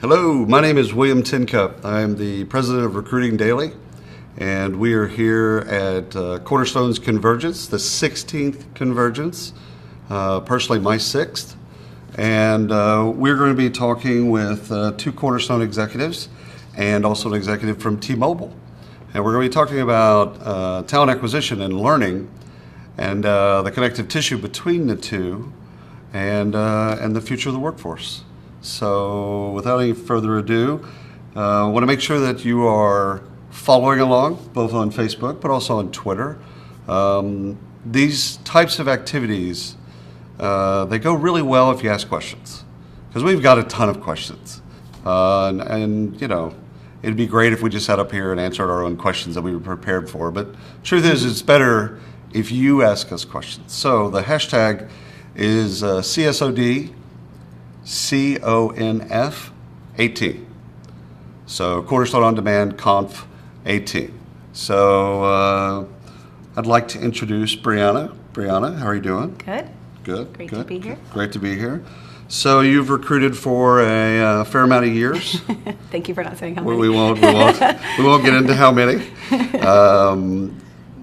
Hello, my name is William Tincup. I'm the president of Recruiting Daily, and we are here at Cornerstone's Convergence, the 16th Convergence, personally my 6th. And we're going to be talking with two Cornerstone executives and also an executive from T-Mobile. And we're going to be talking about talent acquisition and learning and the connective tissue between the two and the future of the workforce. So without any further ado, I want to make sure that you are following along, both on Facebook but also on Twitter. These types of activities, they go really well if you ask questions, because we've got a ton of questions. And you know, it'd be great if we just sat up here and answered our own questions that we were prepared for. But truth is, it's better if you ask us questions. So the hashtag is CSOD CONF 18. So Cornerstone On Demand Conf 18. So I'd like to introduce Brianna. Brianna, how are you doing? Good. Good. Great to be here. Great to be here. So you've recruited for a fair amount of years. Thank you for not saying how many. We won't get into how many.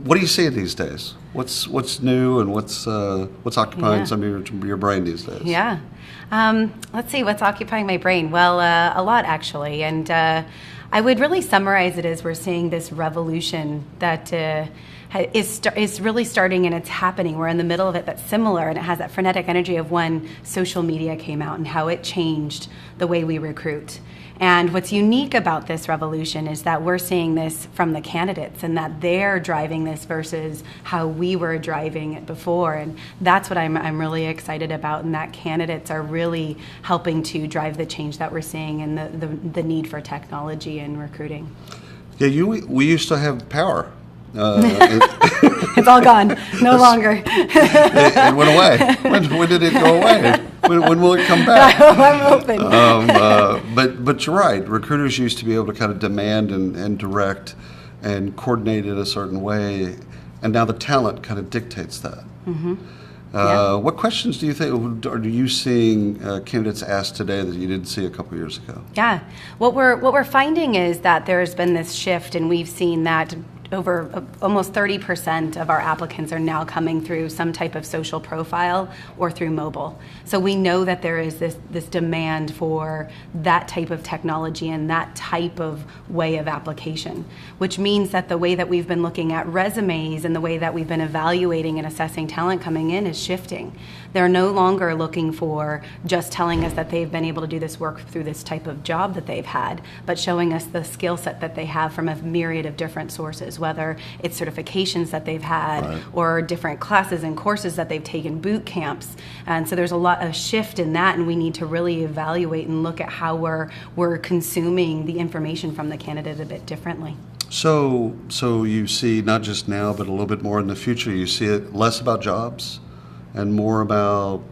What do you see these days? What's new and what's occupying some of your brain these days? Yeah. Let's see, what's occupying my brain? Well, a lot actually. And I would really summarize it as we're seeing this revolution that is really starting and it's happening. We're in the middle of it. That's similar, and it has that frenetic energy of when social media came out and how it changed the way we recruit. And what's unique about this revolution is that we're seeing this from the candidates and that they're driving this versus how we were driving it before. And that's what I'm really excited about, and that candidates are really helping to drive the change that we're seeing and the need for technology in recruiting. Yeah, we used to have power. It's all gone. No longer. It went away. When did it go away? When will it come back? I'm hoping. But you're right. Recruiters used to be able to kind of demand and direct and coordinate in a certain way, and now the talent kind of dictates that. Mm-hmm. What questions do you think are you seeing candidates ask today that you didn't see a couple years ago? Yeah. What we're finding is that there's been this shift, and we've seen that over almost 30% of our applicants are now coming through some type of social profile or through mobile. So we know that there is this demand for that type of technology and that type of way of application, which means that the way that we've been looking at resumes and the way that we've been evaluating and assessing talent coming in is shifting. They're no longer looking for just telling us that they've been able to do this work through this type of job that they've had, but showing us the skill set that they have from a myriad of different sources, whether it's certifications that they've had, right, or different classes and courses that they've taken, boot camps. And so there's a lot of shift in that, and we need to really evaluate and look at how we're consuming the information from the candidate a bit differently. So you see, not just now, but a little bit more in the future, you see it less about jobs and more about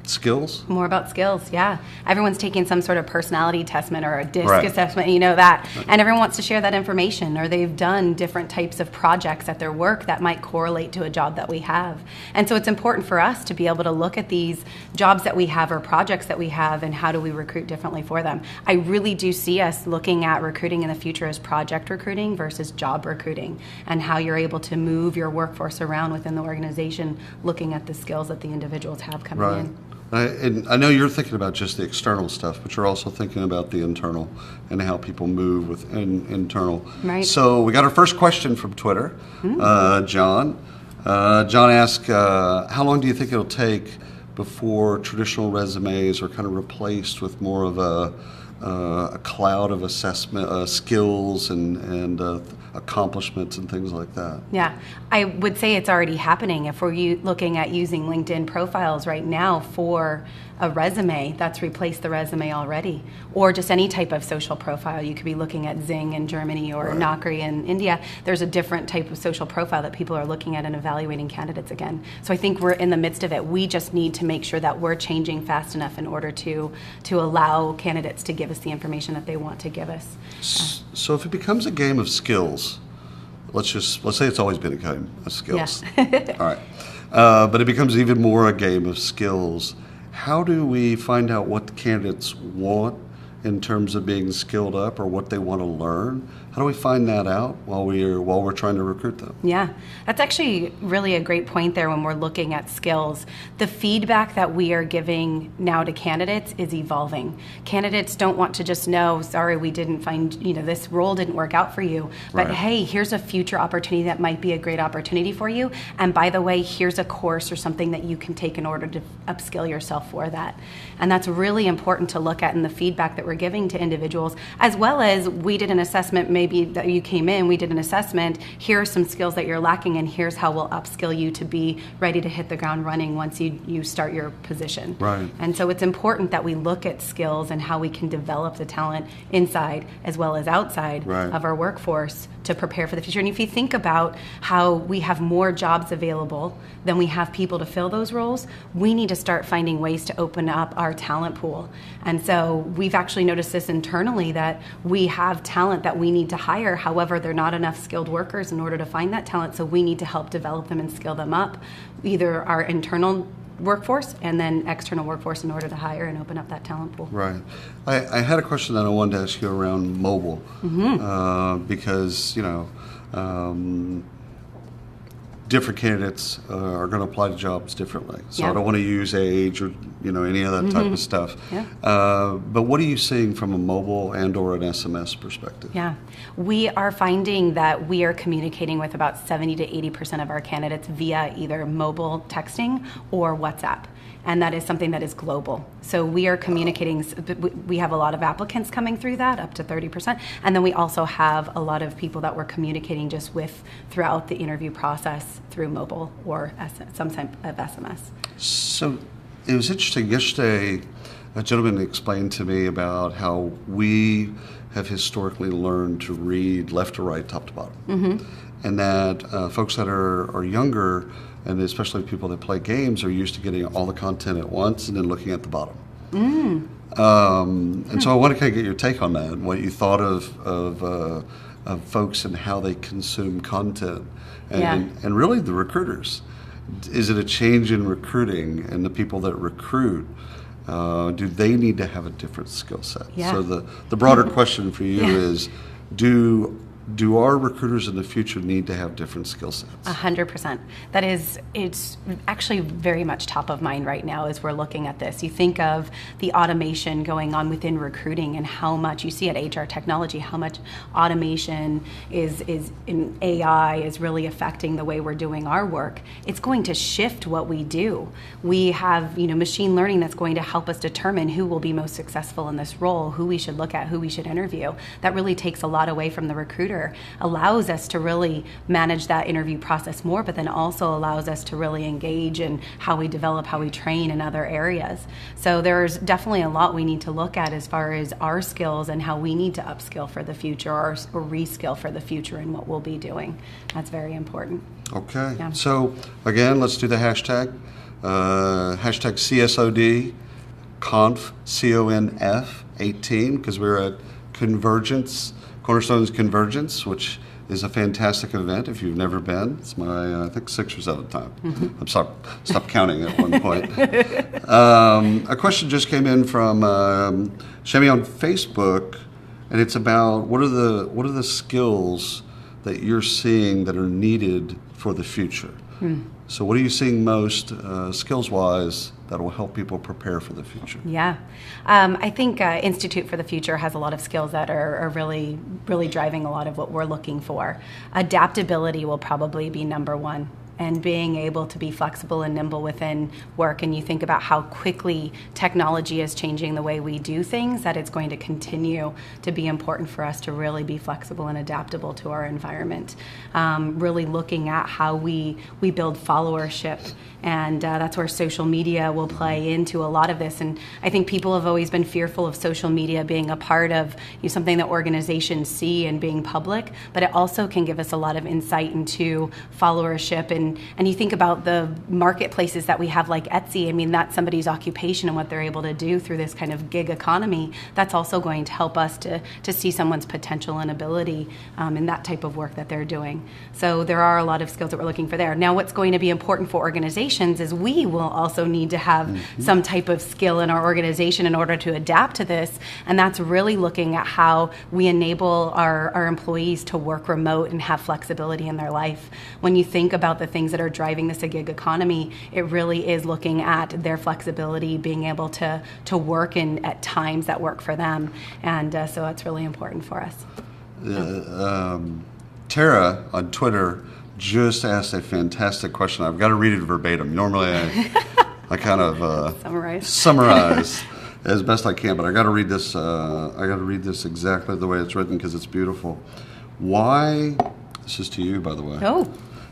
skills? More about skills, yeah. Everyone's taking some sort of personality testament or a DISC right. assessment, you know that. Right. And everyone wants to share that information, or they've done different types of projects at their work that might correlate to a job that we have. And so it's important for us to be able to look at these jobs that we have or projects that we have and how do we recruit differently for them. I really do see us looking at recruiting in the future as project recruiting versus job recruiting, and how you're able to move your workforce around within the organization, looking at the skills that the individuals have coming right. in. And I know you're thinking about just the external stuff, but you're also thinking about the internal and how people move within internal. Right. So we got our first question from Twitter. John. John asked, how long do you think it'll take before traditional resumes are kind of replaced with more of a cloud of assessment, skills and accomplishments and things like that? Yeah, I would say it's already happening. If we're looking at using LinkedIn profiles right now for a resume, that's replaced the resume already. Or just any type of social profile. You could be looking at Zing in Germany or right. Naukri in India. There's a different type of social profile that people are looking at and evaluating candidates again. So I think we're in the midst of it. We just need to make sure that we're changing fast enough in order to allow candidates to give us the information that they want to give us. So if it becomes a game of skills, let's say it's always been a game of skills. Yeah. All right. But it becomes even more a game of skills. How do we find out what the candidates want in terms of being skilled up or what they want to learn? How do we find that out while we're trying to recruit them? Yeah, that's actually really a great point there when we're looking at skills. The feedback that we are giving now to candidates is evolving. Candidates don't want to just know, sorry, we didn't find, this role didn't work out for you, but Right. hey, here's a future opportunity that might be a great opportunity for you. And by the way, here's a course or something that you can take in order to upskill yourself for that. And that's really important to look at in the feedback that we're giving to individuals, as well as we did an assessment, maybe that you came in, we did an assessment, here are some skills that you're lacking and here's how we'll upskill you to be ready to hit the ground running once you start your position. Right. And so it's important that we look at skills and how we can develop the talent inside as well as outside Right. of our workforce to prepare for the future. And if you think about how we have more jobs available than we have people to fill those roles, we need to start finding ways to open up our talent pool. And so we've actually noticed this internally that we have talent that we need to hire. However, they're not enough skilled workers in order to find that talent. So we need to help develop them and skill them up, either our internal workforce and then external workforce in order to hire and open up that talent pool. Right. I had a question that I wanted to ask you around mobile, because different candidates are going to apply to jobs differently. So Yeah. I don't want to use age or any of that type of stuff. Yeah. But what are you seeing from a mobile and/or an SMS perspective? Yeah, we are finding that we are communicating with about 70 to 80% of our candidates via either mobile texting or WhatsApp. And that is something that is global. So we are communicating, we have a lot of applicants coming through that, up to 30%. And then we also have a lot of people that we're communicating just with throughout the interview process through mobile or some type of SMS. So it was interesting. Yesterday, a gentleman explained to me about how we have historically learned to read left to right, top to bottom. And that folks that are younger, and especially people that play games, are used to getting all the content at once and then looking at the bottom. And so I want to kind of get your take on that, and what you thought of folks and how they consume content, and really the recruiters. Is it a change in recruiting, and the people that recruit, do they need to have a different skill set? Yeah. So the broader question for you is, do our recruiters in the future need to have different skill sets? 100%. It's actually very much top of mind right now as we're looking at this. You think of the automation going on within recruiting and how much you see at HR Technology, how much automation is in AI is really affecting the way we're doing our work. It's going to shift what we do. We have, machine learning that's going to help us determine who will be most successful in this role, who we should look at, who we should interview. That really takes a lot away from the recruiter. Allows us to really manage that interview process more, but then also allows us to really engage in how we develop, how we train in other areas. So there's definitely a lot we need to look at as far as our skills and how we need to upskill for the future or reskill for the future in what we'll be doing. That's very important. Okay. Yeah. So again, let's do the hashtag. Hashtag CSOD, conf, CONF 18, because we're at Convergence, Cornerstone's Convergence, which is a fantastic event. If you've never been, it's my, I think, 6 or 7th time. I'm stopped counting at one point. A question just came in from Shemi on Facebook, and it's about what are the skills that you're seeing that are needed for the future? So what are you seeing most skills-wise that will help people prepare for the future? Yeah. I think Institute for the Future has a lot of skills that are really, really driving a lot of what we're looking for. Adaptability will probably be number one. And being able to be flexible and nimble within work. And you think about how quickly technology is changing the way we do things, that it's going to continue to be important for us to really be flexible and adaptable to our environment. Really looking at how we build followership. And that's where social media will play into a lot of this. And I think people have always been fearful of social media being a part of something that organizations see and being public, but it also can give us a lot of insight into followership and and you think about the marketplaces that we have like Etsy. I mean, that's somebody's occupation and what they're able to do through this kind of gig economy. That's also going to help us to see someone's potential and ability in that type of work that they're doing. So there are a lot of skills that we're looking for there. Now, what's going to be important for organizations is we will also need to have some type of skill in our organization in order to adapt to this, and that's really looking at how we enable our employees to work remote and have flexibility in their life. When you think about the things that are driving this gig economy, it really is looking at their flexibility, being able to work in at times that work for them, and so that's really important for us. Tara on Twitter just asked a fantastic question. I've got to read it verbatim. Normally I kind of summarize as best I can, but I got to read this. I got to read this exactly the way it's written because it's beautiful. Why? This is to you, by the way. Oh.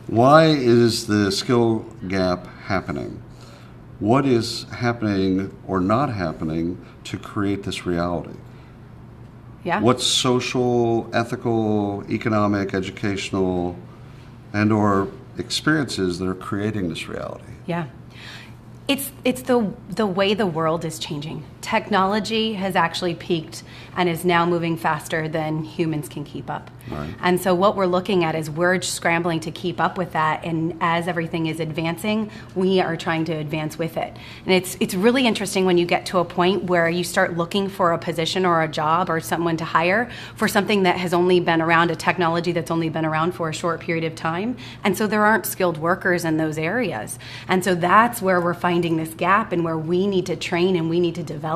Why is the skill gap happening? What is happening or not happening to create this reality? Yeah. What's social, ethical, economic, educational, and/or experiences that are creating this reality? Yeah. It's the way the world is changing. Technology has actually peaked and is now moving faster than humans can keep up. Right. And so what we're looking at is we're scrambling to keep up with that, and as everything is advancing, we are trying to advance with it. And it's really interesting when you get to a point where you start looking for a position or a job or someone to hire for something that has only been around, a technology that's only been around for a short period of time. And so there aren't skilled workers in those areas. And so that's where we're finding this gap and where we need to train and we need to develop.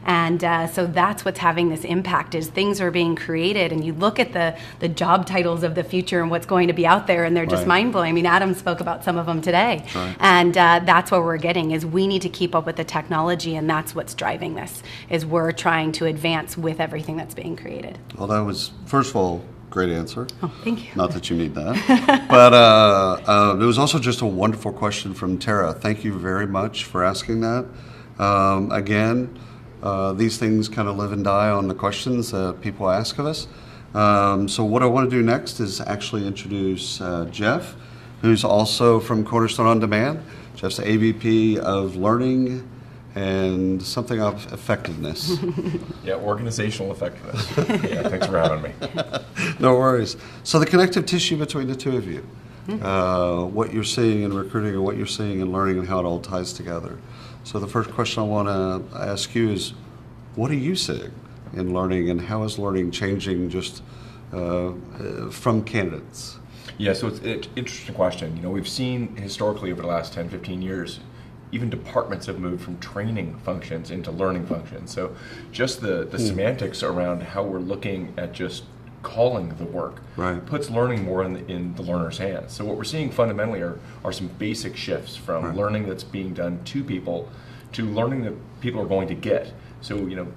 And so that's what's having this impact is things are being created, and you look at the job titles of the future and what's going to be out there, and they're just mind-blowing. I mean, Adam spoke about some of them today. Right. And that's what we're getting is we need to keep up with the technology, and that's what's driving this, is we're trying to advance with everything that's being created. Well, that was, first of all, great answer. Oh, thank you. Not that you need that. But it was also just a wonderful question from Tara. Thank you very much for asking that. Again, these things kind of live and die on the questions that people ask of us. So what I want to do next is actually introduce Jeff, who's also from Cornerstone On Demand. Jeff's the AVP of Learning and something of effectiveness. Yeah, organizational effectiveness. Yeah, thanks for having me. No worries. So the connective tissue between the two of you, what you're seeing in recruiting and what you're seeing in learning and how it all ties together. So the first question I want to ask you is, what are you seeing in learning, and how is learning changing just from candidates? Yeah, so it's an interesting question. You know, we've seen historically over the last 10, 15 years, even departments have moved from training functions into learning functions. So just the semantics around how we're looking at just calling the work puts learning more in the learner's hands. So what we're seeing fundamentally are some basic shifts from learning that's being done to people to learning that people are going to get. So, you know,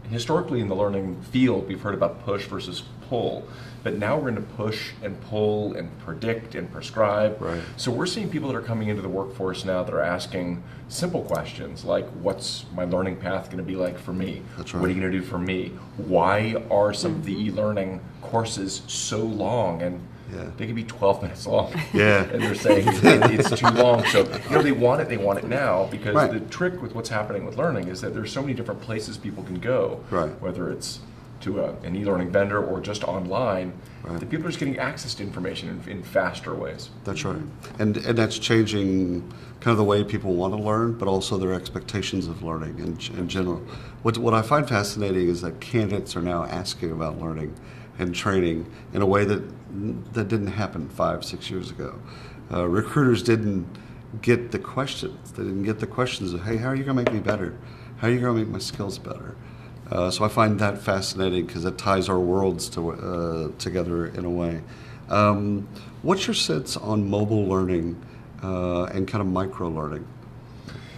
historically in the learning field, we've heard about push versus pull, but now we're into push and pull and predict and prescribe. Right. So we're seeing people that are coming into the workforce now that are asking simple questions like, what's my learning path going to be like for me? That's right. What are you going to do for me? Why are some of the e-learning courses so long? And they can be 12 minutes long. Yeah. And they're saying it's too long. So, you know, they want it now, because the trick with what's happening with learning is that there's so many different places people can go, whether it's to an e-learning vendor or just online, that people are just getting access to information in faster ways. That's right. And that's changing kind of the way people want to learn, but also their expectations of learning in general. What I find fascinating is that candidates are now asking about learning and training in a way that didn't happen 5-6 years ago. Recruiters didn't get the questions. They didn't get the questions of, hey, how are you going to make me better? How are you going to make my skills better? So I find that fascinating because it ties our worlds together in a way. What's your sense on mobile learning and kind of micro learning?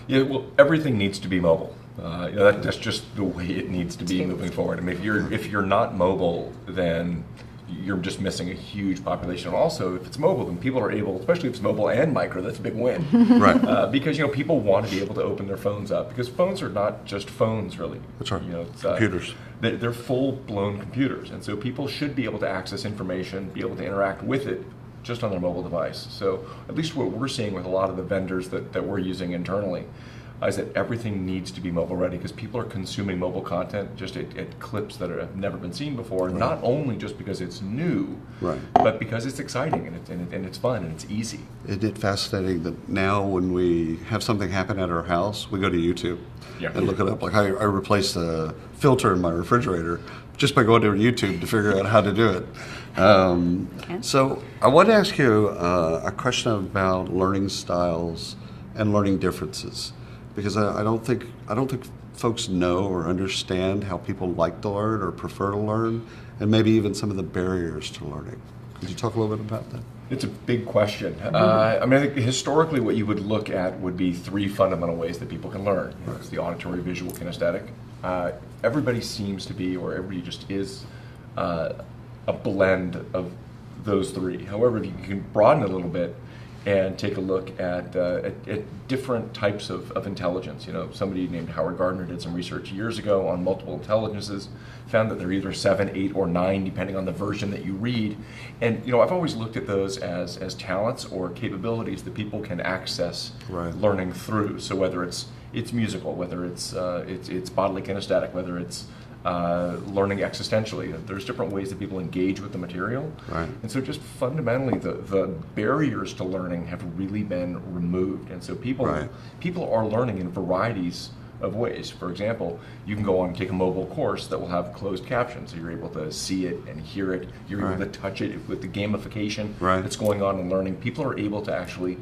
Yeah, well, everything needs to be mobile. You know, that's just the way it needs to be moving forward. I mean, if you're not mobile, then you're just missing a huge population. And also, if it's mobile, then people are able, especially if it's mobile and micro, that's a big win. Right. Because, you know, people want to be able to open their phones up, because phones are not just phones, really. That's right. You know, it's, computers. They're full-blown computers, and so people should be able to access information, be able to interact with it just on their mobile device. So at least what we're seeing with a lot of the vendors that we're using internally is that everything needs to be mobile ready, because people are consuming mobile content just at clips that have never been seen before, not only just because it's new, but because it's exciting and it's fun and it's easy. Isn't it fascinating that now when we have something happen at our house, we go to YouTube and look it up? Like I replaced a filter in my refrigerator just by going to YouTube to figure out how to do it. So I want to ask you a question about learning styles and learning differences, because I don't think folks know or understand how people like to learn or prefer to learn, and maybe even some of the barriers to learning. Could you talk a little bit about that? It's a big question. I think historically what you would look at would be three fundamental ways that people can learn. It's the auditory, visual, kinesthetic. Everybody seems to be, or everybody just is, a blend of those three. However, if you can broaden it a little bit and take a look at different types of intelligence. Somebody named Howard Gardner did some research years ago on multiple intelligences, found that they're either 7, 8, or 9, depending on the version that you read. And I've always looked at those as talents or capabilities that people can access learning through. So whether it's musical, whether it's bodily kinesthetic, whether it's learning existentially. There's different ways that people engage with the material. And so just fundamentally the barriers to learning have really been removed. And so people are learning in varieties of ways. For example, you can go on and take a mobile course that will have closed captions, so you're able to see it and hear it. You're able to touch it with the gamification that's going on in learning. People are able to actually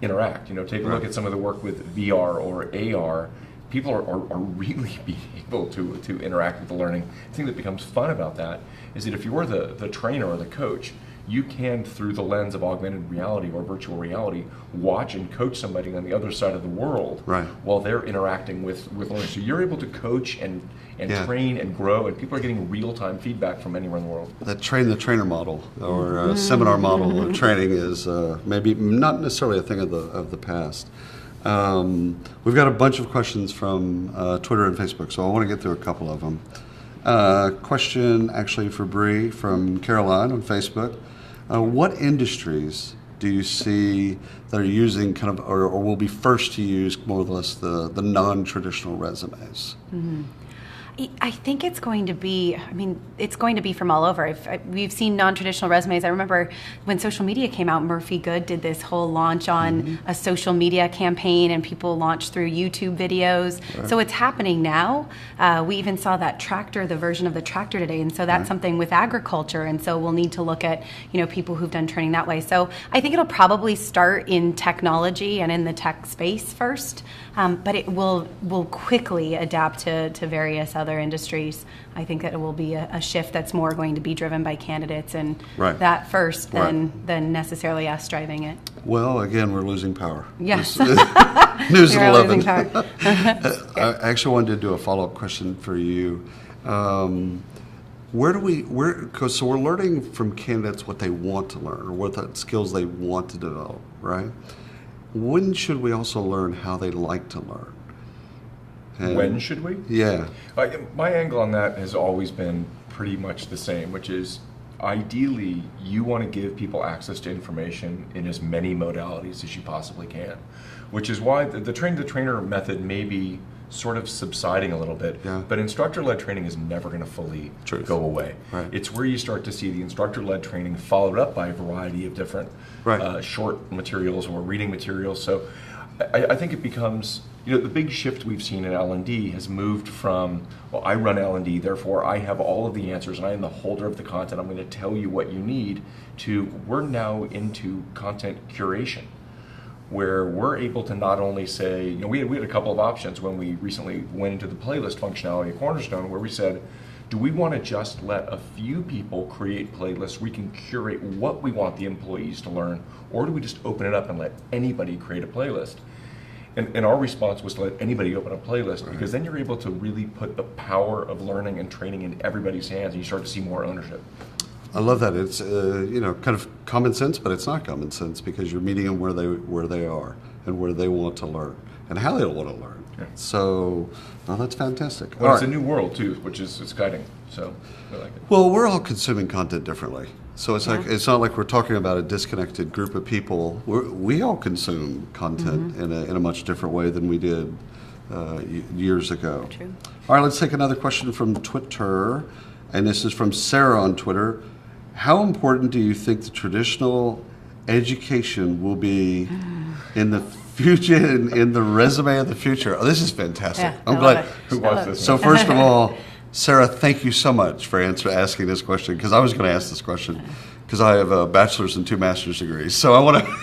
interact. Take a look at some of the work with VR or AR. People are really being able to interact with the learning. The thing that becomes fun about that is that if you're the trainer or the coach, you can, through the lens of augmented reality or virtual reality, watch and coach somebody on the other side of the world while they're interacting with learning. So you're able to coach and train and grow, and people are getting real-time feedback from anywhere in the world. That train-the-trainer model or seminar model of training is maybe not necessarily a thing of the past. We've got a bunch of questions from Twitter and Facebook, so I want to get through a couple of them. Question actually for Bree from Caroline on Facebook. What industries do you see that are using kind of, or will be first to use more or less the non-traditional resumes? I think it's going to be, it's going to be from all over. We've seen non-traditional resumes. I remember when social media came out, Murphy Good did this whole launch on a social media campaign, and people launched through YouTube videos. So it's happening now. We even saw that tractor, the version of the tractor today, and so that's something with agriculture, and so we'll need to look at people who've done training that way. So I think it'll probably start in technology and in the tech space first, but it will quickly adapt to various other industries. I think that it will be a shift that's more going to be driven by candidates and that first than necessarily us driving it. Well, again, we're losing power. Yes. News at 11. Losing power. I actually wanted to do a follow-up question for you. So we're learning from candidates what they want to learn or what skills they want to develop, right? When should we also learn how they like to learn? And when should we? Yeah. My angle on that has always been pretty much the same, which is ideally you want to give people access to information in as many modalities as you possibly can, which is why the train-the-trainer method may be sort of subsiding a little bit, but instructor-led training is never going to fully go away. It's where you start to see the instructor-led training followed up by a variety of different short materials or reading materials. So I think it becomes, the big shift we've seen in L&D has moved from, well, I run L&D, therefore I have all of the answers and I am the holder of the content, I'm going to tell you what you need, to we're now into content curation, where we're able to not only say, we had a couple of options when we recently went into the playlist functionality at Cornerstone, where we said, do we want to just let a few people create playlists? We can curate what we want the employees to learn, or do we just open it up and let anybody create a playlist? And our response was to let anybody open a playlist, because then you're able to really put the power of learning and training in everybody's hands, and you start to see more ownership. I love that. It's kind of common sense, but it's not common sense, because you're meeting them where they are and where they want to learn and how they want to learn. So, that's fantastic. Well, it's a new world too, which is exciting. So, I like it. Well, we're all consuming content differently. So it's like it's not like we're talking about a disconnected group of people. We all consume content in a much different way than we did years ago. True. All right, let's take another question from Twitter, and this is from Sarah on Twitter. How important do you think the traditional education will be in the future, in the resume of the future? Oh, this is fantastic. Yeah, I'm I glad. love it. Who wants this? So first of all, Sarah, thank you so much for asking this question, because I was going to ask this question because I have a bachelor's and 2 master's degrees. So I want to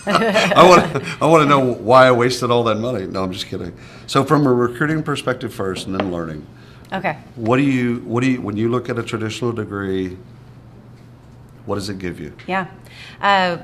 I want to know why I wasted all that money. No, I'm just kidding. So from a recruiting perspective first, and then learning. Okay. What do you when you look at a traditional degree, what does it give you? Yeah.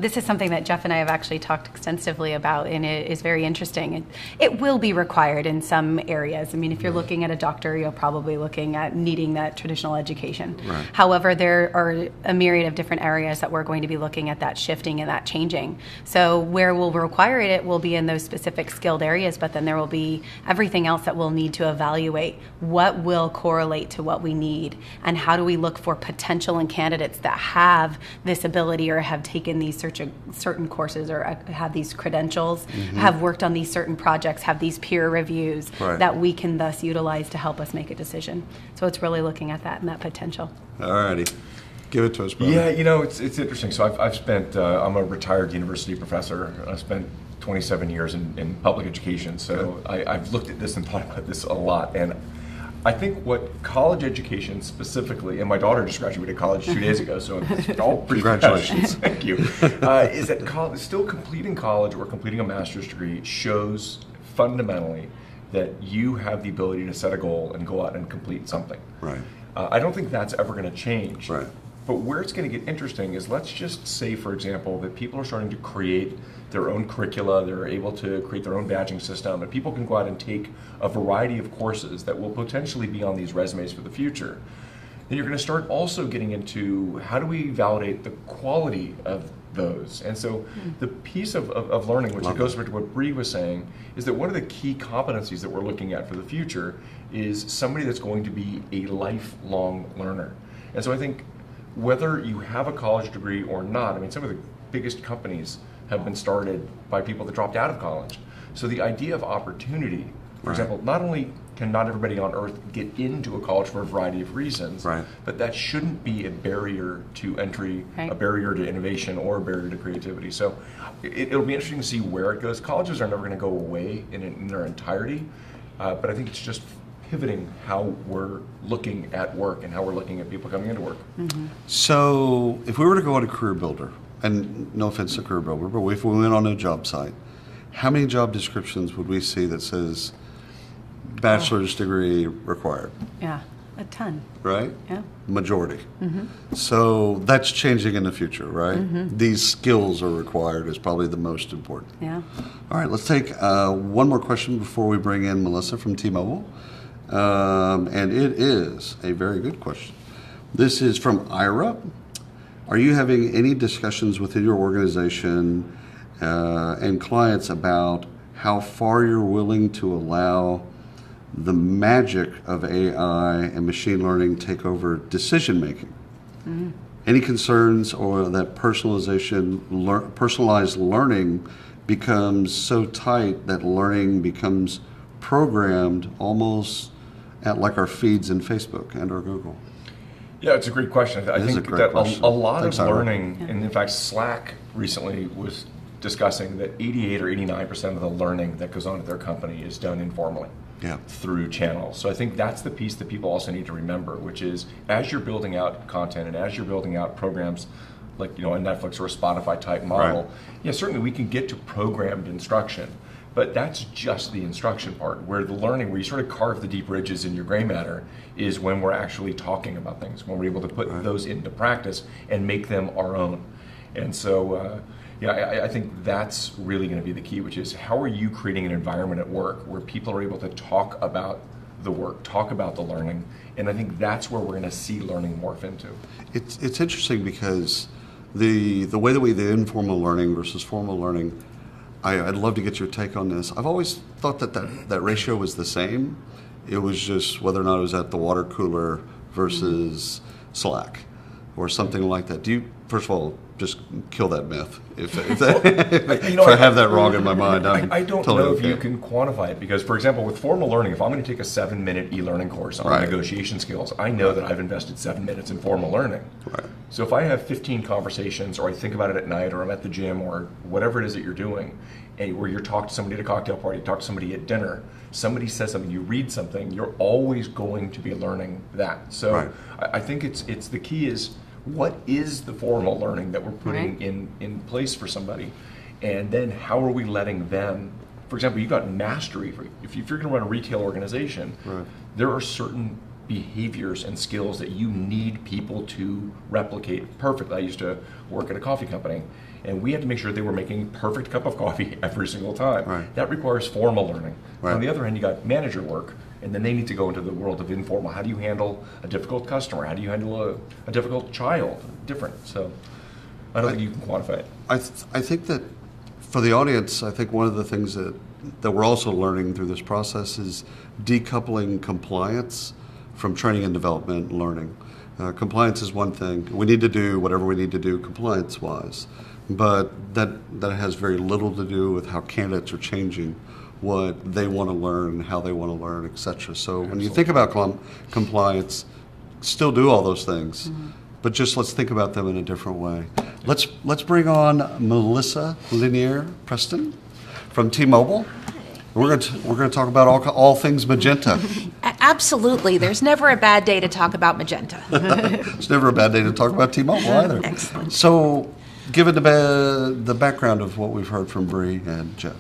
This is something that Jeff and I have actually talked extensively about, and it is very interesting. It will be required in some areas. I mean, if you're looking at a doctor, you're probably looking at needing that traditional education. Right. However, there are a myriad of different areas that we're going to be looking at that shifting and that changing. So where we'll require it will be in those specific skilled areas, but then there will be everything else that we'll need to evaluate what will correlate to what we need, and how do we look for potential and candidates that have this ability or have taken these certain courses or have these credentials, have worked on these certain projects, have these peer reviews that we can thus utilize to help us make a decision. So it's really looking at that and that potential. All righty. Give it to us, brother. Yeah, it's interesting. So I've spent, I'm a retired university professor. I spent 27 years in public education. So I've looked at this and thought about this a lot. And I think what college education specifically, and my daughter just graduated college 2 days ago, so it's all pretty Congratulations. Thank you. Is that still completing college or completing a master's degree shows fundamentally that you have the ability to set a goal and go out and complete something. Right. I don't think that's ever going to change. Right. But where it's going to get interesting is, let's just say, for example, that people are starting to create their own curricula, they're able to create their own badging system, and people can go out and take a variety of courses that will potentially be on these resumes for the future. Then you're going to start also getting into, how do we validate the quality of those? And so the piece of learning, which goes back to what Bree was saying, is that one of the key competencies that we're looking at for the future is somebody that's going to be a lifelong learner. And so I think whether you have a college degree or not, I mean, some of the biggest companies have been started by people that dropped out of college. So the idea of opportunity, for example, not only can not everybody on earth get into a college for a variety of reasons, but that shouldn't be a barrier to entry, a barrier to innovation, or a barrier to creativity. So it'll be interesting to see where it goes. Colleges are never going to go away in their entirety, but I think it's just pivoting how we're looking at work and how we're looking at people coming into work. So if we were to go on a career builder, and no offense to career builder, but if we went on a job site, how many job descriptions would we see that says bachelor's degree required? Yeah, a ton. Right? Yeah. Majority. So that's changing in the future, right? These skills are required is probably the most important. Yeah. All right, let's take one more question before we bring in Melissa from T-Mobile. And it is a very good question. This is from Ira. Are you having any discussions within your organization and clients about how far you're willing to allow the magic of AI and machine learning take over decision making? Any concerns or that personalized learning becomes so tight that learning becomes programmed almost at like our feeds in Facebook and or Google? Yeah, it's a great question. I think that a lot of learning, and in fact, Slack recently was discussing that 88 or 89% of the learning that goes on at their company is done informally through channels. So I think that's the piece that people also need to remember, which is, as you're building out content and as you're building out programs like, a Netflix or a Spotify type model, certainly we can get to programmed instruction. But that's just the instruction part, where the learning, where you sort of carve the deep ridges in your gray matter, is when we're actually talking about things, when we're able to put those into practice and make them our own. And so, I think that's really going to be the key, which is, how are you creating an environment at work where people are able to talk about the work, talk about the learning, and I think that's where we're going to see learning morph into. It's interesting because the way that the informal learning versus formal learning, I'd love to get your take on this. I've always thought that ratio was the same. It was just whether or not it was at the water cooler versus Slack or something like that. first of all, just kill that myth. If Well, I have that wrong in my mind, I don't totally know if okay. you can quantify it because, for example, with formal learning, if I'm going to take a 7-minute e-learning course on Right. negotiation skills, I know that I've invested 7 minutes in formal learning. Right. So if I have 15 conversations, or I think about it at night, or I'm at the gym, or whatever it is that you're doing, and where you're talking to somebody at a cocktail party, talk to somebody at dinner, somebody says something, you read something, you're always going to be learning that. So Right. I think it's the key is, what is the formal learning that we're putting in place for somebody? And then how are we letting them, for example, you've got mastery. If you're going to run a retail organization, Right. there are certain behaviors and skills that you need people to replicate perfectly. I used to work at a coffee company, and we had to make sure they were making a perfect cup of coffee every single time. Right. That requires formal learning. Right. On the other hand, you got manager work, and then they need to go into the world of informal. How do you handle a difficult customer? How do you handle a difficult child? Different. So I don't think you can quantify it. I think that for the audience, I think one of the things that we're also learning through this process is decoupling compliance from training and development and learning. Compliance is one thing. We need to do whatever we need to do compliance-wise, but that has very little to do with how candidates are changing what they want to learn, how they want to learn, etc. So when you think about compliance, still do all those things, but just let's think about them in a different way. Let's bring on Melissa Lanier Preston from T-Mobile. We're going to talk about all things Magenta. Absolutely. There's never a bad day to talk about Magenta. It's never a bad day to talk about T-Mobile either. Excellent. So, given the background of what we've heard from Bree and Jeff,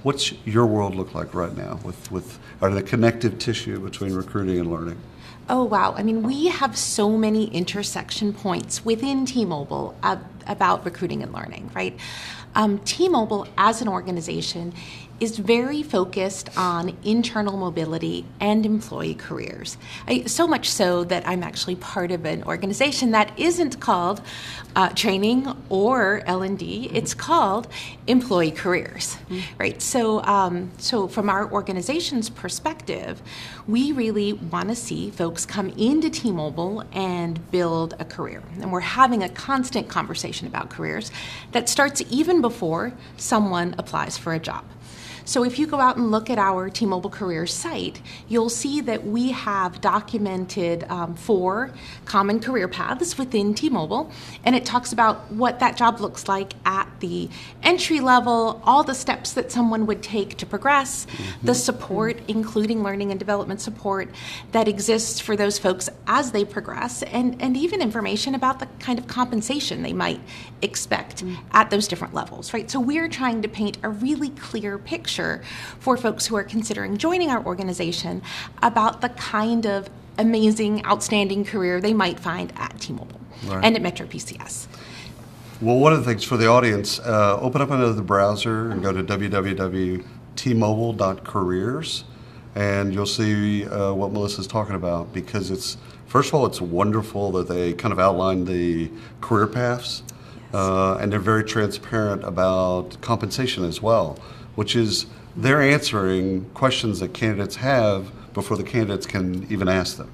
what's your world look like right now with the connective tissue between recruiting and learning? Oh, wow. I mean, we have so many intersection points within T-Mobile about recruiting and learning, right? T-Mobile as an organization is very focused on internal mobility and employee careers. So much so that I'm actually part of an organization that isn't called training or L&D. It's called employee careers, right? So, so from our organization's perspective, we really want to see folks come into T-Mobile and build a career. And we're having a constant conversation about careers that starts even before someone applies for a job. So if you go out and look at our T-Mobile careers site, you'll see that we have documented 4 common career paths within T-Mobile, and it talks about what that job looks like at the entry level, all the steps that someone would take to progress, the support, including learning and development support that exists for those folks as they progress, and even information about the kind of compensation they might expect at those different levels, right? So we're trying to paint a really clear picture for folks who are considering joining our organization about the kind of amazing, outstanding career they might find at T-Mobile and at Metro PCS. Well, one of the things for the audience, open up another browser and go to www.tmobile.careers, and you'll see what Melissa's talking about, because it's, first of all, it's wonderful that they kind of outline the career paths, and they're very transparent about compensation as well, which is they're answering questions that candidates have before the candidates can even ask them.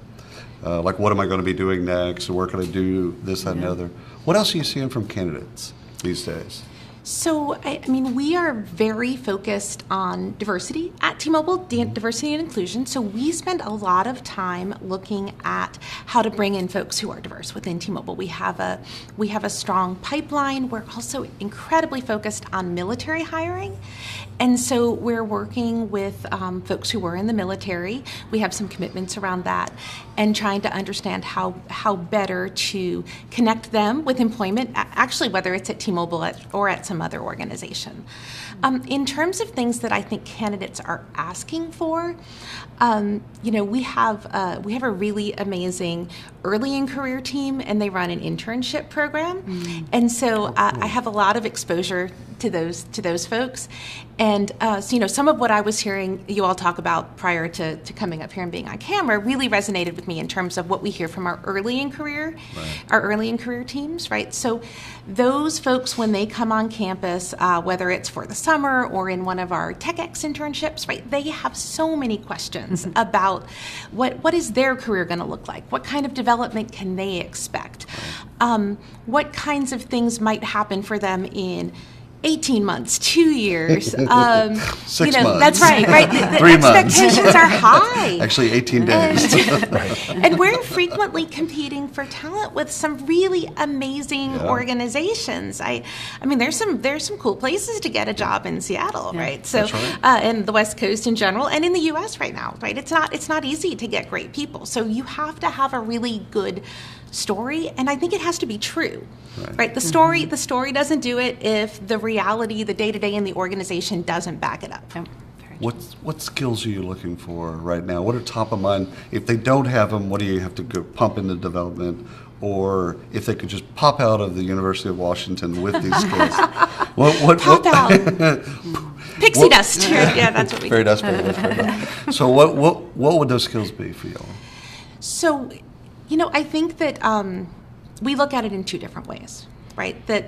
Like, what am I going to be doing next? Where can I do this, that, and the other? What else are you seeing from candidates these days? So, I mean, we are very focused on diversity at T-Mobile, diversity and inclusion. So we spend a lot of time looking at how to bring in folks who are diverse within T-Mobile. We have a strong pipeline. We're also incredibly focused on military hiring. And so we're working with folks who were in the military. We have some commitments around that, and trying to understand how better to connect them with employment, actually whether it's at T-Mobile or at some other organization. In terms of things that I think candidates are asking for, we have a really amazing early in career team, and they run an internship program. And so I have a lot of exposure to those folks. And so, some of what I was hearing you all talk about prior to coming up here and being on camera really resonated with me in terms of what we hear from our early in career teams, right? So those folks, when they come on campus, whether it's for the summer or in one of our TechX internships, right, they have so many questions about what is their career going to look like? What kind of development can they expect? What kinds of things might happen for them in 18 months, 2 years. 6 months. That's right. The 3 months. expectations are high. Actually, 18 days. And we're frequently competing for talent with some really amazing organizations. I mean, there's some cool places to get a job in Seattle, right? So, and the West Coast in general, and in the U.S. right now, right? It's not easy to get great people. So you have to have a really good story, and I think it has to be true, right? The story doesn't do it if the reality, the day-to-day in the organization doesn't back it up. What skills are you looking for right now? What are top of mind? If they don't have them, what do you have to go pump into development? Or if they could just pop out of the University of Washington with these skills? Pop out. Pixie dust. Yeah, that's what we Fairy dust. So what would those skills be for y'all? So, I think that we look at it in two different ways, right? That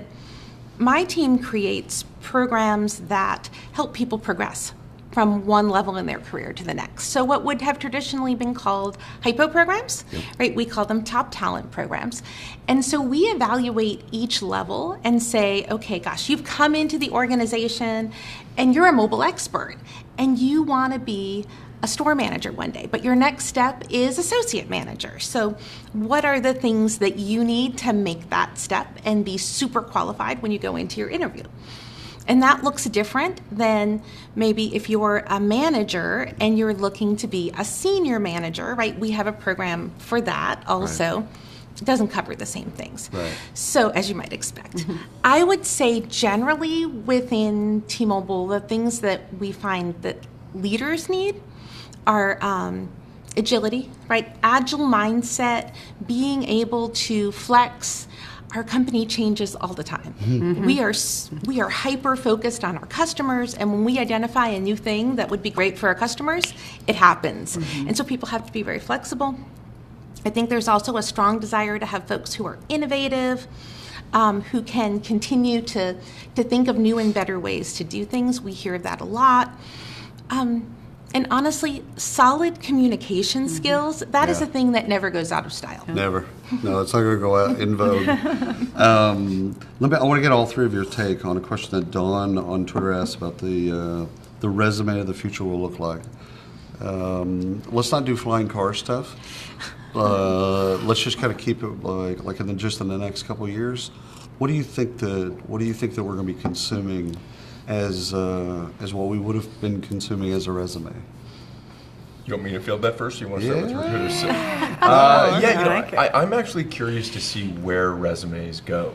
my team creates programs that help people progress from one level in their career to the next. So what would have traditionally been called hypo programs, right? We call them top talent programs. And so we evaluate each level and say, okay, gosh, you've come into the organization and you're a mobile expert and you want to be a store manager one day, but your next step is associate manager. So what are the things that you need to make that step and be super qualified when you go into your interview? And that looks different than maybe if you're a manager and you're looking to be a senior manager, right? We have a program for that also. Right. It doesn't cover the same things. Right. So, as you might expect. I would say generally within T-Mobile, the things that we find that leaders need are agility, right? Agile mindset, being able to flex. Our company changes all the time. We are hyper focused on our customers, and when we identify a new thing that would be great for our customers, it happens. And so people have to be very flexible. I think there's also a strong desire to have folks who are innovative, who can continue to think of new and better ways to do things. We hear that a lot. And honestly, solid communication skills, that is a thing that never goes out of style. Never. No, it's not going to go out in vogue. I want to get all three of your take on a question that Dawn on Twitter asked about the resume of the future will look like. Let's not do flying car stuff. Let's just kind of keep it like in the next couple of years. What do you think that we're going to be consuming as what we would have been consuming as a resume? You want me to field that first, or you want to start with recruiters? I'm actually curious to see where resumes go.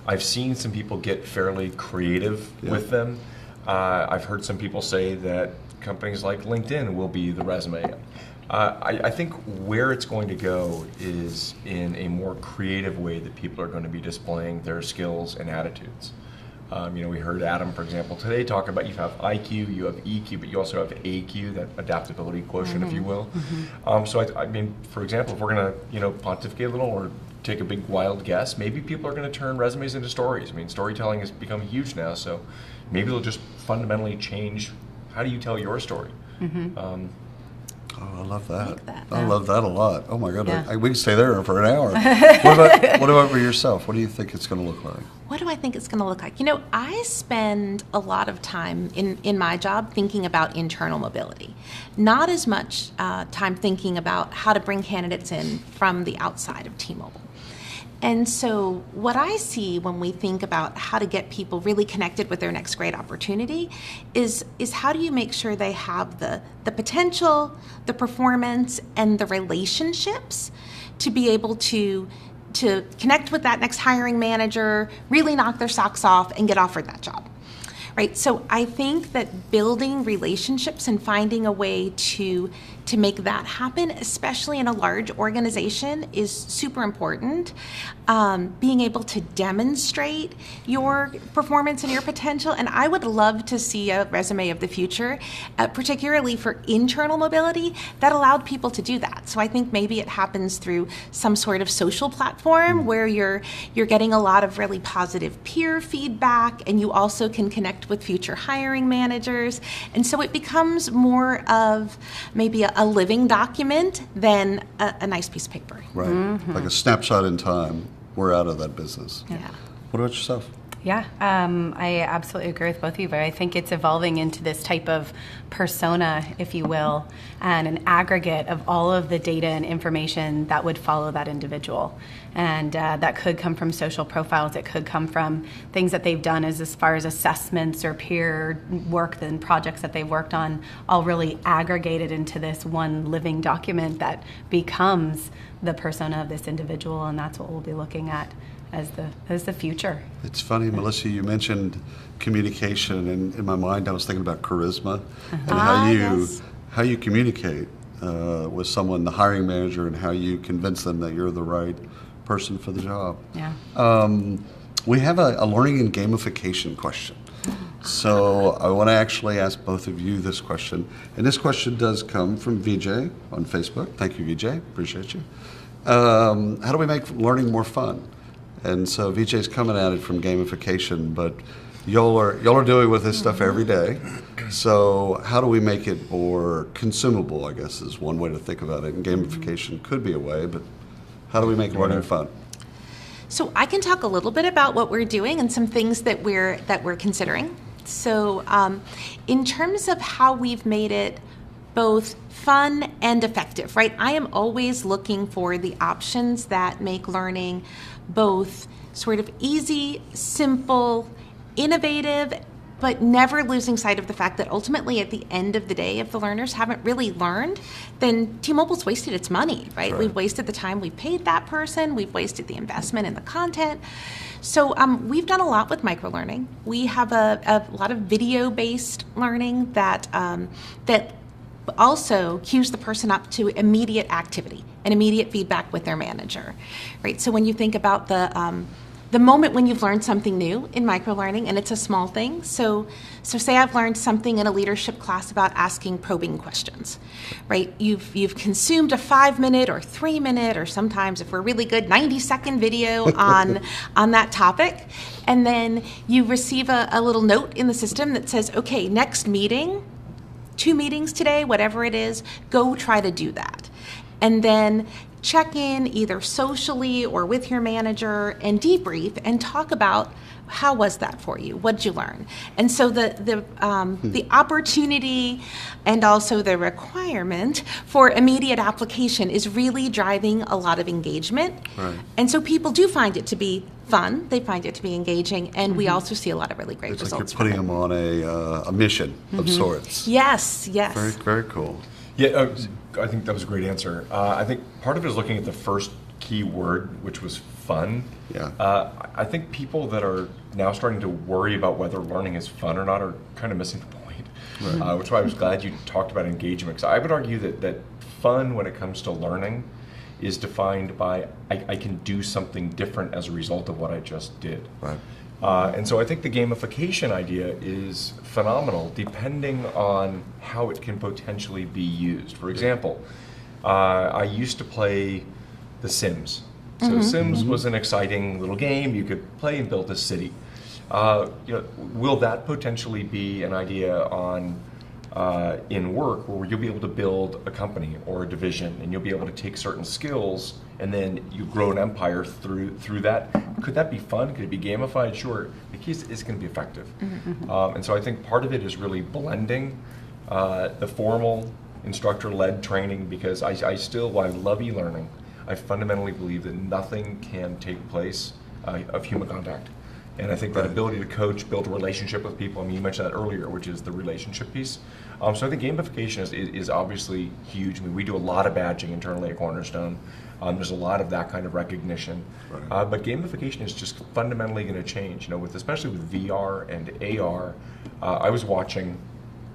I've seen some people get fairly creative with them. I've heard some people say that companies like LinkedIn will be the resume. I think where it's going to go is in a more creative way that people are going to be displaying their skills and attitudes. We heard Adam, for example, today talk about you have IQ, you have EQ, but you also have AQ, that adaptability quotient, if you will. So I mean, for example, if we're going to pontificate a little or take a big wild guess, maybe people are going to turn resumes into stories. I mean, storytelling has become huge now, so maybe it'll just fundamentally change how do you tell your story. I love that. Like I love that a lot. Oh my God, we can stay there for an hour. What about for yourself? What do you think it's going to look like? What do I think it's going to look like? I spend a lot of time in my job thinking about internal mobility, not as much time thinking about how to bring candidates in from the outside of T-Mobile. And so what I see when we think about how to get people really connected with their next great opportunity is how do you make sure they have the potential, the performance, and the relationships to be able to connect with that next hiring manager, really knock their socks off, and get offered that job. Right? So I think that building relationships and finding a way to to make that happen, especially in a large organization, is super important. Being able to demonstrate your performance and your potential, and I would love to see a resume of the future, particularly for internal mobility, that allowed people to do that. So I think maybe it happens through some sort of social platform where you're getting a lot of really positive peer feedback, and you also can connect with future hiring managers. And so it becomes more of maybe a living document than a nice piece of paper. Right. Like a snapshot in time. We're out of that business. Yeah. What about yourself? Yeah, I absolutely agree with both of you, but I think it's evolving into this type of persona, if you will, and an aggregate of all of the data and information that would follow that individual. And that could come from social profiles, it could come from things that they've done as far as assessments or peer work and projects that they've worked on, all really aggregated into this one living document that becomes the persona of this individual, and that's what we'll be looking at as the future. It's funny, Melissa, you mentioned communication, and in my mind I was thinking about charisma and how you communicate with someone, the hiring manager, and how you convince them that you're the right person for the job. Yeah. We have a learning and gamification question. So I want to actually ask both of you this question. And this question does come from VJ on Facebook. Thank you, VJ. Appreciate you. How do we make learning more fun? And so VJ's coming at it from gamification, but y'all are dealing with this stuff every day. So how do we make it more consumable, I guess, is one way to think about it. And gamification could be a way, but how do we make learning fun? So I can talk a little bit about what we're doing and some things that we're considering. So in terms of how we've made it both fun and effective, right? I am always looking for the options that make learning both sort of easy, simple, innovative, but never losing sight of the fact that ultimately at the end of the day, if the learners haven't really learned, then T-Mobile's wasted its money, right? We've wasted the time we paid that person, we've wasted the investment in the content. So we've done a lot with microlearning. We have a lot of video-based learning that also cues the person up to immediate activity and immediate feedback with their manager, right? So when you think about the moment when you've learned something new in microlearning, and it's a small thing. So say I've learned something in a leadership class about asking probing questions, right? You've consumed a 5-minute or 3-minute, or sometimes if we're really good, 90-second video on that topic, and then you receive a little note in the system that says, okay, next meeting, 2 meetings today, whatever it is, go try to do that. And then check in either socially or with your manager and debrief and talk about how was that for you? What did you learn? And so the opportunity and also the requirement for immediate application is really driving a lot of engagement. Right. And so people do find it to be fun. They find it to be engaging, and we also see a lot of really great It's results. like you're putting them on a mission of sorts. Yes. Very, very cool. Yeah, I think that was a great answer. I think part of it is looking at the first key word, which was fun. Yeah. I think people that are now starting to worry about whether learning is fun or not are kind of missing the point. Right. Which is why I was glad you talked about engagement. Because I would argue that fun when it comes to learning is defined by I can do something different as a result of what I just did. Right. And so I think the gamification idea is phenomenal depending on how it can potentially be used. For example, I used to play The Sims. So Sims was an exciting little game. You could play and build a city. Will that potentially be an idea in work where you'll be able to build a company or a division, and you'll be able to take certain skills and then you grow an empire through that? Could that be fun? Could it be gamified? Sure. The key is it's going to be effective. And so I think part of it is really blending the formal instructor-led training, because while I love e-learning, I fundamentally believe that nothing can take place of human contact. And I think that ability to coach, build a relationship with people, I mean, you mentioned that earlier, which is the relationship piece. So I think gamification is obviously huge. I mean, we do a lot of badging internally at Cornerstone. There's a lot of that kind of recognition. Right. But gamification is just fundamentally going to change, especially with VR and AR. I was watching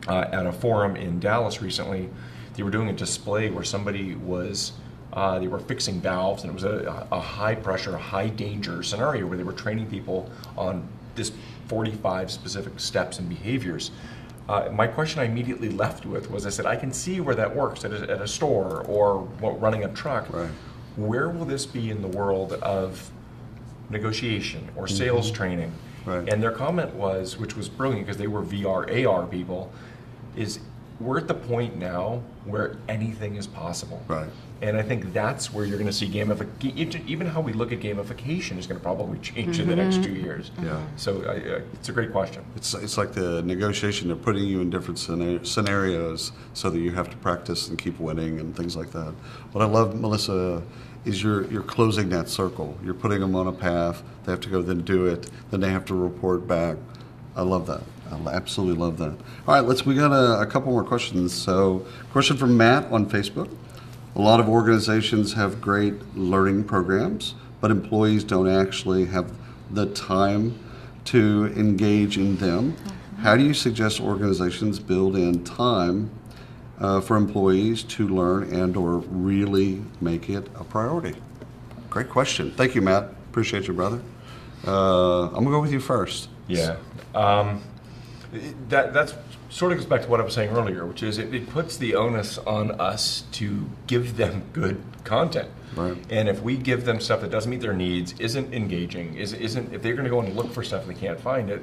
at a forum in Dallas recently. they were doing a display where somebody was, they were fixing valves, and it was a high pressure, high danger scenario where they were training people on this 45 specific steps and behaviors. My question I immediately left with was, I said, I can see where that works at a store or running a truck. Right. Where will this be in the world of negotiation or sales training? Right. And their comment was, which was brilliant because they were VR, AR people, is we're at the point now where anything is possible. Right. And I think that's where you're going to see gamification. Even how we look at gamification is going to probably change in the next 2 years. Yeah. So it's a great question. It's like the negotiation. They're putting you in different scenarios so that you have to practice and keep winning and things like that. What I love, Melissa, is you're closing that circle. You're putting them on a path. They have to go then do it. Then they have to report back. I love that. I absolutely love that. All right, we got a couple more questions. So, question from Matt on Facebook. A lot of organizations have great learning programs, but employees don't actually have the time to engage in them. How do you suggest organizations build in time for employees to learn and or really make it a priority? Great question. Thank you, Matt. Appreciate you, brother. I'm going to go with you first. Yeah. That's sort of goes back to what I was saying earlier, which is it puts the onus on us to give them good content. Right. And if we give them stuff that doesn't meet their needs, isn't engaging, isn't if they're going to go and look for stuff and they can't find it,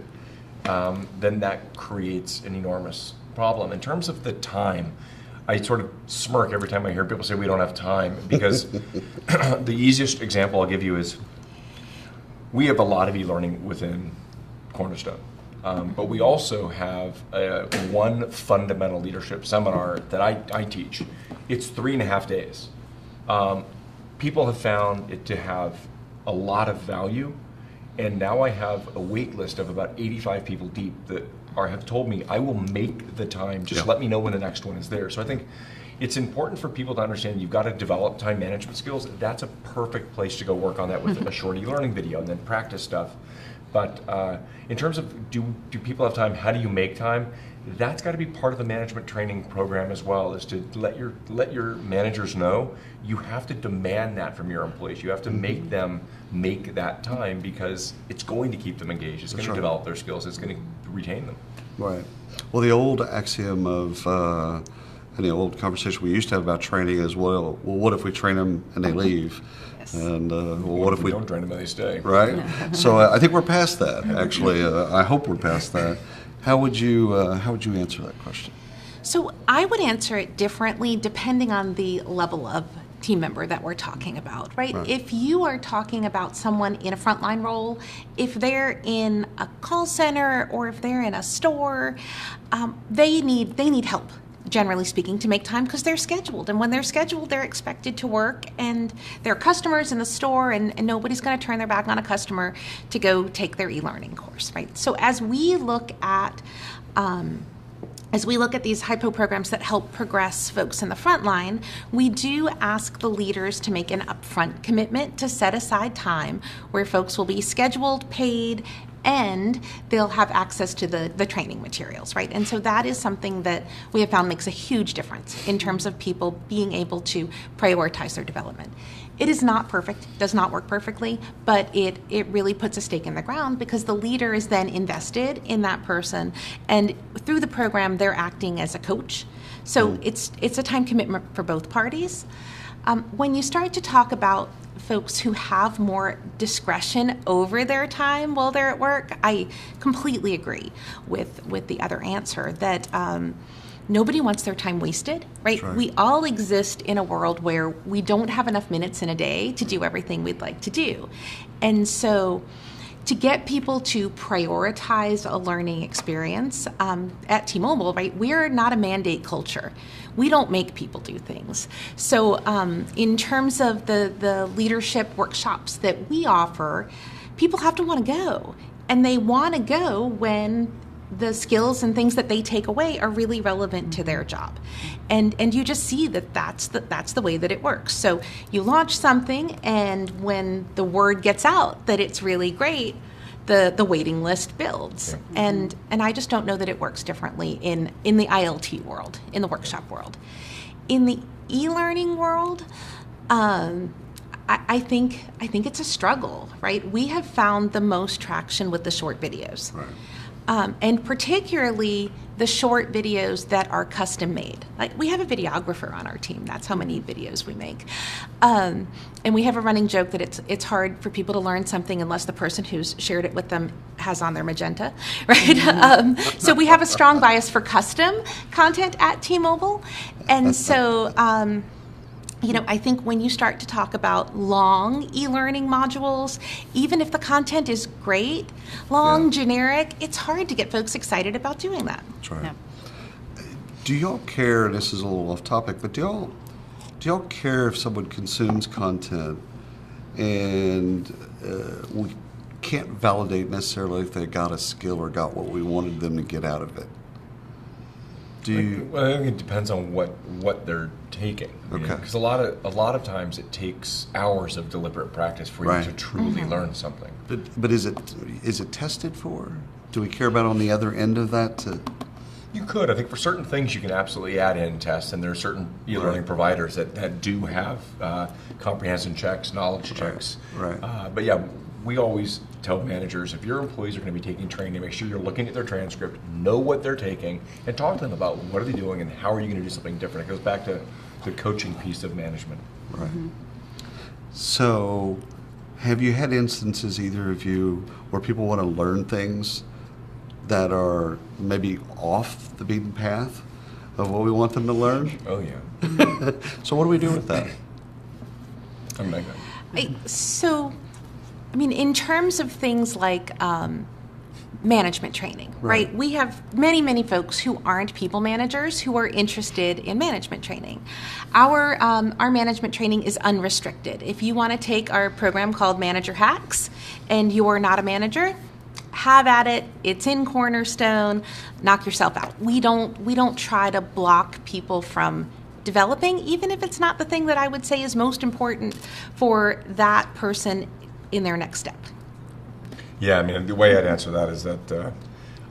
then that creates an enormous problem. In terms of the time, I sort of smirk every time I hear people say we don't have time, because the easiest example I'll give you is we have a lot of e-learning within Cornerstone. But we also have one fundamental leadership seminar that I teach. It's 3.5 days. People have found it to have a lot of value, and now I have a wait list of about 85 people deep that have told me, I will make the time, just let me know when the next one is there. So I think it's important for people to understand you've got to develop time management skills. That's a perfect place to go work on that with a short e-learning video and then practice stuff. But in terms of do people have time, how do you make time? That's got to be part of the management training program as well, is to let your managers know you have to demand that from your employees. You have to make them make that time, because it's going to keep them engaged. It's going to develop their skills. It's going to retain them. Right. Well, the old axiom of and the old conversation we used to have about training is, well, what if we train them and they leave? Yes. And what if we don't train them and they stay? Right. So I think we're past that. Actually, I hope we're past that. How would you answer that question? So I would answer it differently depending on the level of team member that we're talking about, right? If you are talking about someone in a frontline role, if they're in a call center or if they're in a store, they need help, generally speaking, to make time, because they're scheduled. And when they're scheduled, they're expected to work, and there are customers in the store, and nobody's going to turn their back on a customer to go take their e-learning course, right? So as we look at these hypo programs that help progress folks in the front line, we do ask the leaders to make an upfront commitment to set aside time where folks will be scheduled, paid, and they'll have access to the training materials, right? And so that is something that we have found makes a huge difference in terms of people being able to prioritize their development. It is not perfect, does not work perfectly, but it really puts a stake in the ground, because the leader is then invested in that person, and through the program they're acting as a coach. So it's a time commitment for both parties. When you start to talk about folks who have more discretion over their time while they're at work, I completely agree with the other answer that nobody wants their time wasted, right? Right. We all exist in a world where we don't have enough minutes in a day to do everything we'd like to do. And so to get people to prioritize a learning experience at T-Mobile, right, we're not a mandate culture. We don't make people do things. So in terms of the leadership workshops that we offer, people have to want to go. And they want to go when the skills and things that they take away are really relevant to their job. And you just see that's the way that it works. So you launch something, and when the word gets out that it's really great, the waiting list builds. Yeah. And I just don't know that it works differently in the ILT world, in the workshop world. In the e-learning world, I think it's a struggle, right? We have found the most traction with the short videos. Right. And particularly the short videos that are custom made. Like, we have a videographer on our team. That's how many videos we make. And we have a running joke that it's hard for people to learn something unless the person who's shared it with them has on their magenta, right? So we have a strong bias for custom content at T-Mobile. And so, I think when you start to talk about long e-learning modules, even if the content is great, generic, it's hard to get folks excited about doing that. That's right. Yeah. Do y'all care, and this is a little off topic, but do y'all care if someone consumes content and we can't validate necessarily if they got a skill or got what we wanted them to get out of it? Well, I think it depends on what they're taking. Okay. Because a lot of times it takes hours of deliberate practice for you to truly learn something. But is it tested for? Do we care about on the other end of that? You could. I think for certain things you can absolutely add in tests, and there are certain e-learning providers that do have comprehension checks, knowledge checks. Right. But yeah, we always tell managers, if your employees are going to be taking training, make sure you're looking at their transcript, know what they're taking, and talk to them about what are they doing and how are you going to do something different. It goes back to the coaching piece of management. Right. So, have you had instances, either of you, where people want to learn things that are maybe off the beaten path of what we want them to learn? Oh, yeah. So what do we do with that? I'm not in terms of things like management training, right? We have many folks who aren't people managers who are interested in management training. Our management training is unrestricted. If you want to take our program called Manager Hacks and you're not a manager, have at it. It's in Cornerstone. Knock yourself out. We don't try to block people from developing, even if it's not the thing that I would say is most important for that person in their next step. Yeah, the way I'd answer that is that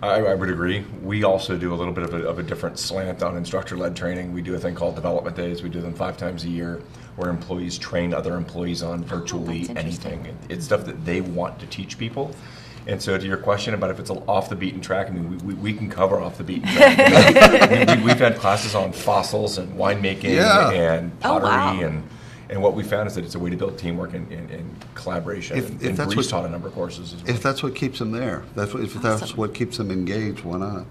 I would agree. We also do a little bit of a different slant on instructor-led training. We do a thing called development days. We do them 5 times a year, where employees train other employees on virtually anything. It's stuff that they want to teach people. And so to your question about if it's off the beaten track, we can cover off the beaten track. We've had classes on fossils and winemaking and pottery, and what we found is that it's a way to build teamwork and collaboration. And Bree's taught a number of courses as well. If that's what keeps them there, that's what keeps them engaged, why not?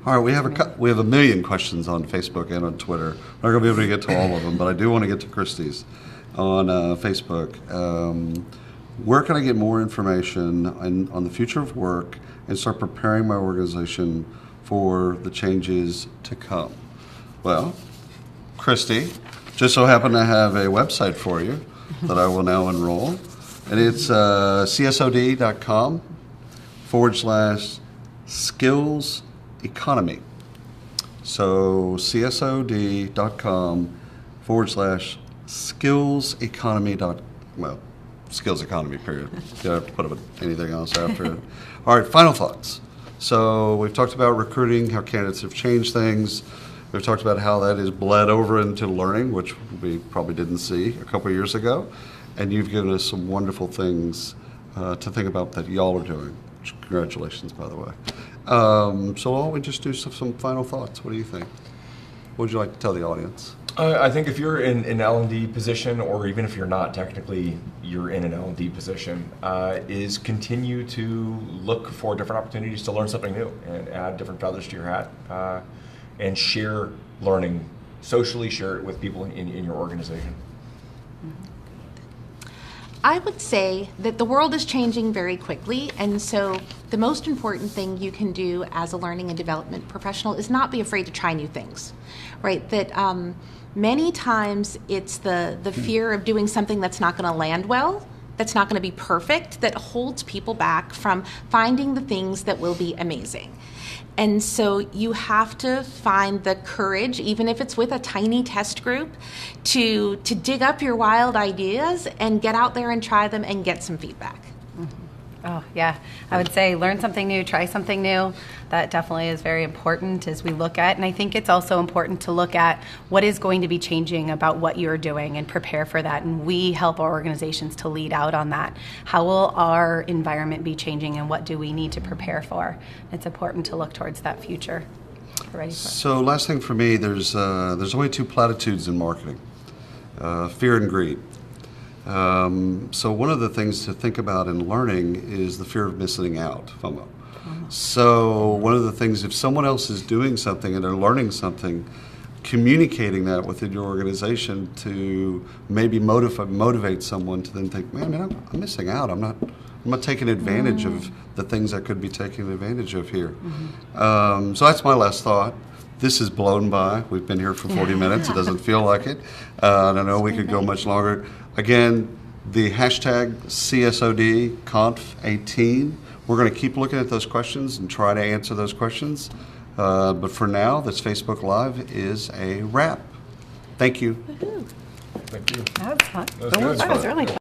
All right, we have a million questions on Facebook and on Twitter. We're not going to be able to get to all of them, but I do want to get to Christie's on Facebook. Where can I get more information on the future of work and start preparing my organization for the changes to come? Well, Christy just so happen to have a website for you that I will now enroll. And it's csod.com/skills economy. So csod.com/skills economy. Skills economy, period. You don't have to put anything else after it. All right, final thoughts. So we've talked about recruiting, how candidates have changed things. We've talked about how that is bled over into learning, which we probably didn't see a couple of years ago. And you've given us some wonderful things to think about that y'all are doing. Congratulations, by the way. So why don't we just do some final thoughts? What do you think? What would you like to tell the audience? I think if you're in an L&D position, or even if you're not, technically you're in an L&D position, is continue to look for different opportunities to learn something new and add different feathers to your hat, and share learning, socially share it with people in your organization. I would say that the world is changing very quickly, and so the most important thing you can do as a learning and development professional is not be afraid to try new things, right? That many times it's the fear of doing something that's not going to land well, that's not going to be perfect, that holds people back from finding the things that will be amazing. And so you have to find the courage, even if it's with a tiny test group, to dig up your wild ideas and get out there and try them and get some feedback. Oh, yeah. I would say learn something new, try something new. That definitely is very important as we look at. And I think it's also important to look at what is going to be changing about what you're doing and prepare for that. And we help our organizations to lead out on that. How will our environment be changing and what do we need to prepare for? It's important to look towards that future. We're ready for it. So last thing for me, there's only two platitudes in marketing, fear and greed. So one of the things to think about in learning is the fear of missing out, FOMO. So one of the things, if someone else is doing something and they're learning something, communicating that within your organization to maybe motivate someone to then think, man, I'm missing out. I'm not taking advantage of the things I could be taking advantage of here. So that's my last thought. This is blown by. We've been here for 40 minutes. It doesn't feel like it. I know we could go much longer. Again, the hashtag CSODConf18. We're going to keep looking at those questions and try to answer those questions. But for now, this Facebook Live is a wrap. Thank you. Thank you. That was fun. That was good. That was really fun.